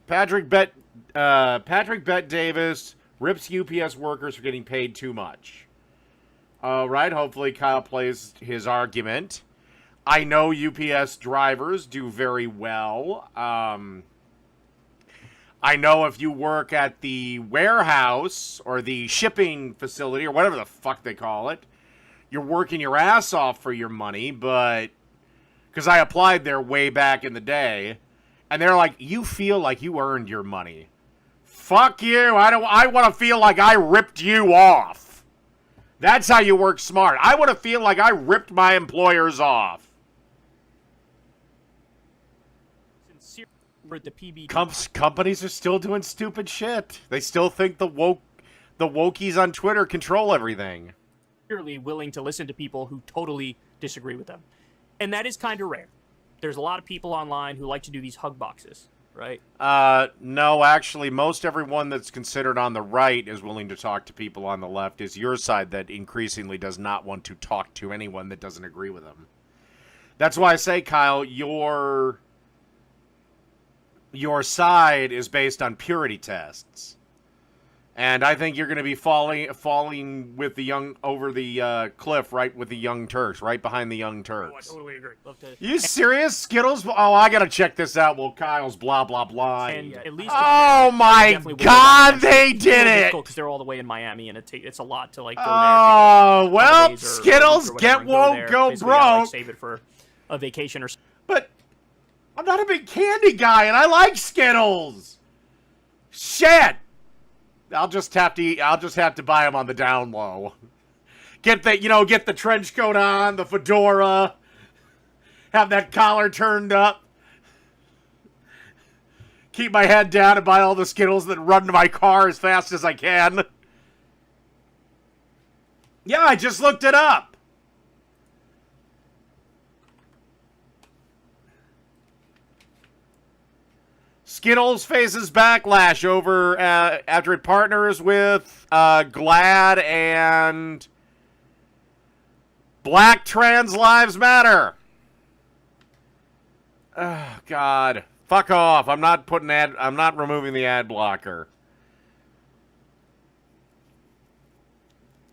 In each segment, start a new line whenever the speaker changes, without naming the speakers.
Patrick Bet Davis rips UPS workers for getting paid too much. All right, hopefully Kyle plays his argument. I know UPS drivers do very well. I know if you work at the warehouse or the shipping facility or whatever the fuck they call it, you're working your ass off for your money, but because I applied there way back in the day, and they're like, you feel like you earned your money. Fuck you. I want to feel like I ripped you off. That's how you work smart. I want to feel like I ripped my employers off.
The PB
Companies are still doing stupid shit. They still think the wokies on Twitter control everything.
Clearly willing to listen to people who totally disagree with them. And that is kind of rare. There's a lot of people online who like to do these hug boxes, right?
No, actually, most everyone that's considered on the right is willing to talk to people on the left. Is your side that increasingly does not want to talk to anyone that doesn't agree with them. That's why I say, Kyle, your side is based on purity tests. And I think you're going to be falling with the young over the cliff, right with the Young Turks, right behind the Young Turks.
Oh, I totally agree. Love to.
You serious? Skittles? Oh, I got to check this out. Well, Kyle's blah, blah, blah.
And at least
oh, my God, they did it!
Because they're all the way in Miami, and it's a lot to, like, go there.
Oh, well, Skittles, get woke, go broke.
Like, save it for a vacation or something.
But I'm not a big candy guy, and I like Skittles. Shit. I'll just have to buy them on the down low. Get the trench coat on, the fedora, have that collar turned up, keep my head down and buy all the Skittles that run to my car as fast as I can. Yeah, I just looked it up. Skittles faces backlash over after it partners with GLAAD and Black Trans Lives Matter. Oh, God. Fuck off. I'm not removing the ad blocker.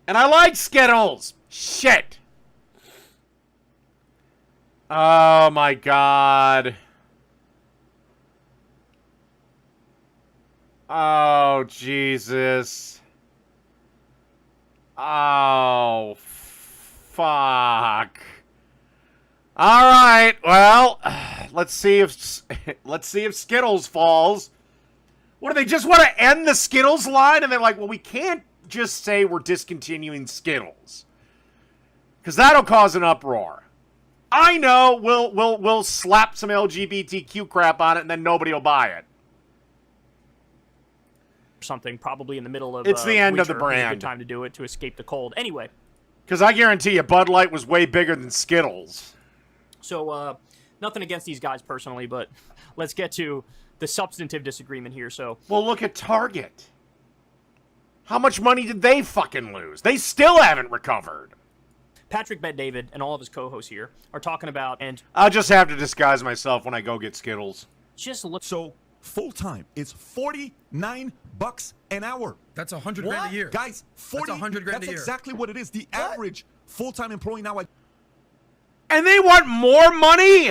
And I like Skittles. Shit. Oh, my God. Oh, Jesus. Oh, fuck. All right, well, let's see if Skittles falls. What do they just want to end the Skittles line? And they're like, well, we can't just say we're discontinuing Skittles, because that'll cause an uproar. I know, we'll slap some LGBTQ crap on it, and then nobody will buy it.
Something probably in the middle of
it's the end of the brand.
It's a good time to do it to escape the cold. Anyway,
because I guarantee you, Bud Light was way bigger than Skittles.
So nothing against these guys personally, but let's get to the substantive disagreement here. So,
well, look at Target. How much money did they fucking lose? They still haven't recovered.
Patrick Bet-David and all of his co-hosts here are talking about, and
I'll just have to disguise myself when I go get Skittles.
Just look.
So full-time is $49 an hour.
That's $100 grand a year.
Guys, 40,
that's $100 grand a year.
That's exactly what it is. The average full-time employee now.
And they want more money?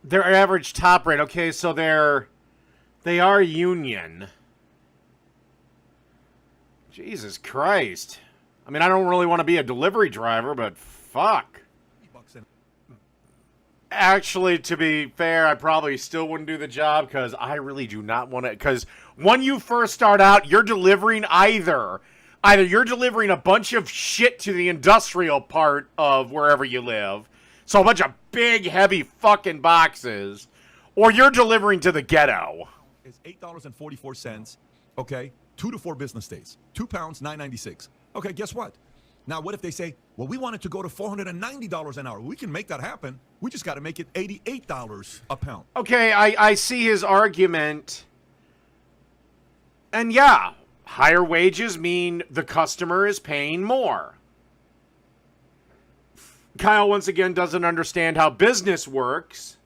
Their average top rate. Okay, so they are union. Jesus Christ. I mean, I don't really want to be a delivery driver, but fuck. Actually, to be fair, I probably still wouldn't do the job because I really do not want to. Because when you first start out, you're delivering either you're delivering a bunch of shit to the industrial part of wherever you live, so a bunch of big, heavy fucking boxes, or you're delivering to the ghetto.
It's $8.44. Okay, 2 to 4 business days. £2, $9.96. Okay, guess what? Now, what if they say, well, we want it to go to $490 an hour? We can make that happen. We just got to make it $88 a pound.
Okay, I see his argument. And yeah, higher wages mean the customer is paying more. Kyle, once again, doesn't understand how business works.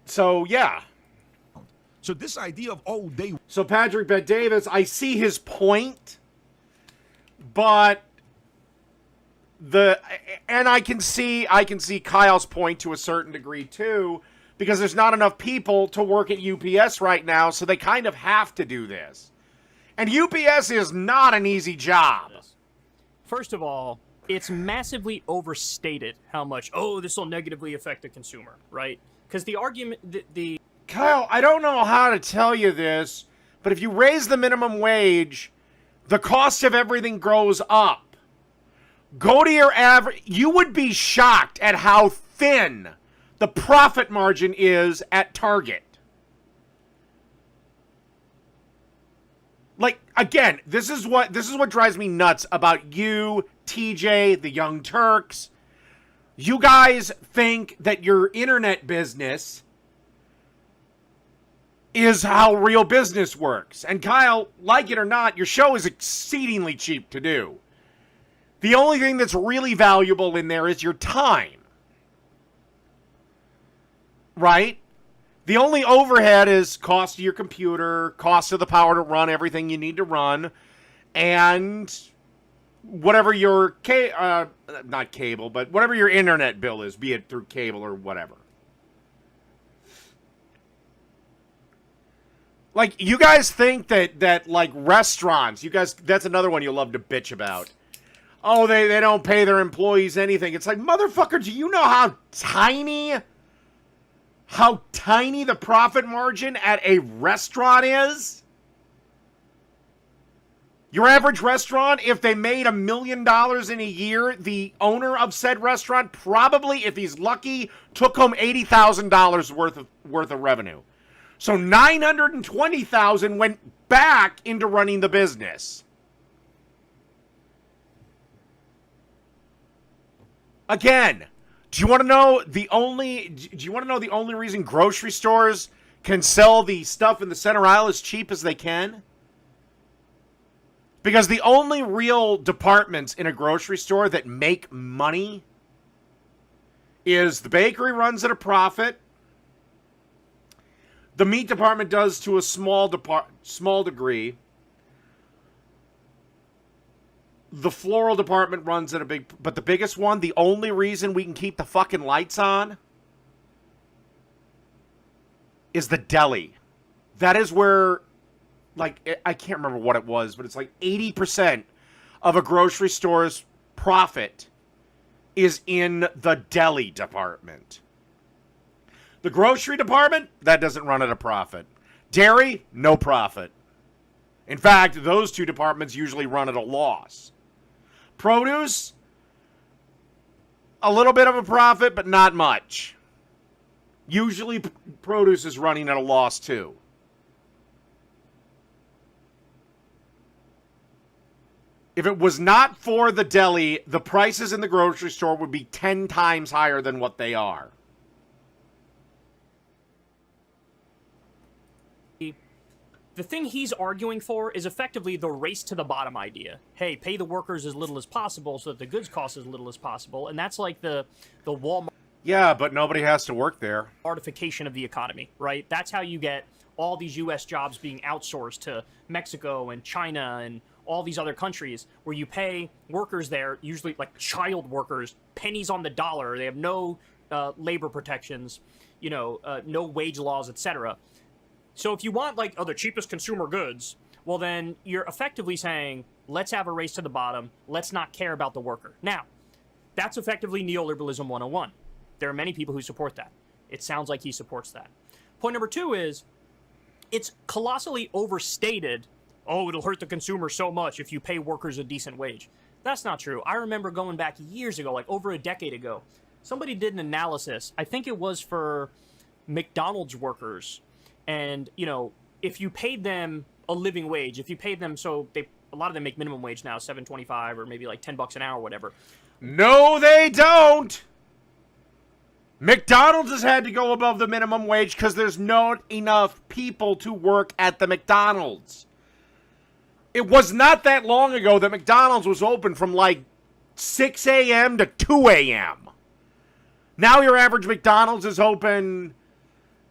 So, yeah.
So this idea of, oh, they
So, Patrick Bet-Davis, I see his point, but I can see Kyle's point to a certain degree, too, because there's not enough people to work at UPS right now, so they kind of have to do this. And UPS is not an easy job.
First of all, it's massively overstated how much, this will negatively affect the consumer, right? Because the argument, the
Kyle, I don't know how to tell you this, but if you raise the minimum wage, the cost of everything goes up. Go to your average. You would be shocked at how thin the profit margin is at Target. Like, again, this is what drives me nuts about you, TJ, the Young Turks. You guys think that your internet business is how real business works. And Kyle, like it or not, your show is exceedingly cheap to do. The only thing that's really valuable in there is your time. Right? The only overhead is cost of your computer, cost of the power to run everything you need to run, and whatever your not cable, but whatever your internet bill is, be it through cable or whatever. Like, you guys think that like restaurants, you guys, that's another one you love to bitch about. Oh, they don't pay their employees anything. It's like, motherfucker, do you know how tiny the profit margin at a restaurant is? Your average restaurant, if they made $1 million in a year, the owner of said restaurant probably, if he's lucky, took home $80,000 worth of revenue. So $920,000 went back into running the business. Again, do you want to know the only reason grocery stores can sell the stuff in the center aisle as cheap as they can? Because the only real departments in a grocery store that make money is the bakery runs at a profit. The meat department does to a small degree. The floral department runs at but the biggest one, the only reason we can keep the fucking lights on is the deli. That is where, like, I can't remember what it was, but it's like 80% of a grocery store's profit is in the deli department. The grocery department, that doesn't run at a profit. Dairy, no profit. In fact, those two departments usually run at a loss. Produce, a little bit of a profit, but not much. Usually, produce is running at a loss, too. If it was not for the deli, the prices in the grocery store would be 10 times higher than what they are.
The thing he's arguing for is effectively the race to the bottom idea. Hey, pay the workers as little as possible so that the goods cost as little as possible. And that's like the Walmart.
Yeah, but nobody has to work there.
Artification of the economy, right? That's how you get all these U.S. jobs being outsourced to Mexico and China and all these other countries where you pay workers there, usually like child workers, pennies on the dollar. They have no labor protections, no wage laws, etc. So if you want, like, the cheapest consumer goods, well, then you're effectively saying, let's have a race to the bottom. Let's not care about the worker. Now, that's effectively neoliberalism 101. There are many people who support that. It sounds like he supports that. Point number two is, it's colossally overstated, it'll hurt the consumer so much if you pay workers a decent wage. That's not true. I remember going back years ago, like over a decade ago, somebody did an analysis. I think it was for McDonald's workers. And, if you paid them a living wage, if you paid them, a lot of them make minimum wage now, $7.25 or maybe like $10 an hour or whatever.
No, they don't. McDonald's has had to go above the minimum wage because there's not enough people to work at the McDonald's. It was not that long ago that McDonald's was open from like 6 a.m. to 2 a.m. Now your average McDonald's is open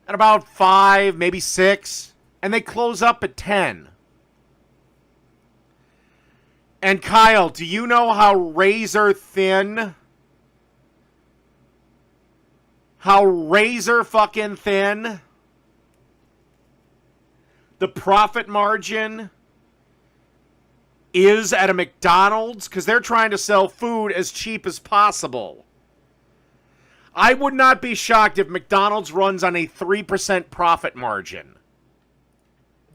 at about 5, maybe 6, and they close up at 10. And Kyle, do you know how razor fucking thin the profit margin is at a McDonald's? Because they're trying to sell food as cheap as possible. I would not be shocked if McDonald's runs on a 3% profit margin.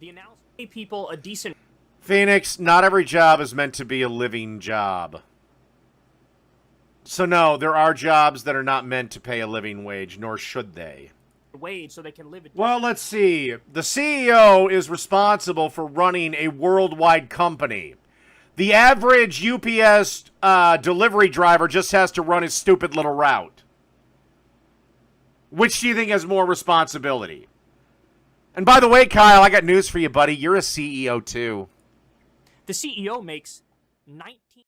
The announcement gave people a decent...
Phoenix, not every job is meant to be a living job. So no, there are jobs that are not meant to pay a living wage, nor should they.
wage so they can live it.
Well, let's see. The CEO is responsible for running a worldwide company. The average UPS delivery driver just has to run his stupid little route. Which do you think has more responsibility? And by the way, Kyle, I got news for you, buddy. You're a CEO too.
The CEO makes 19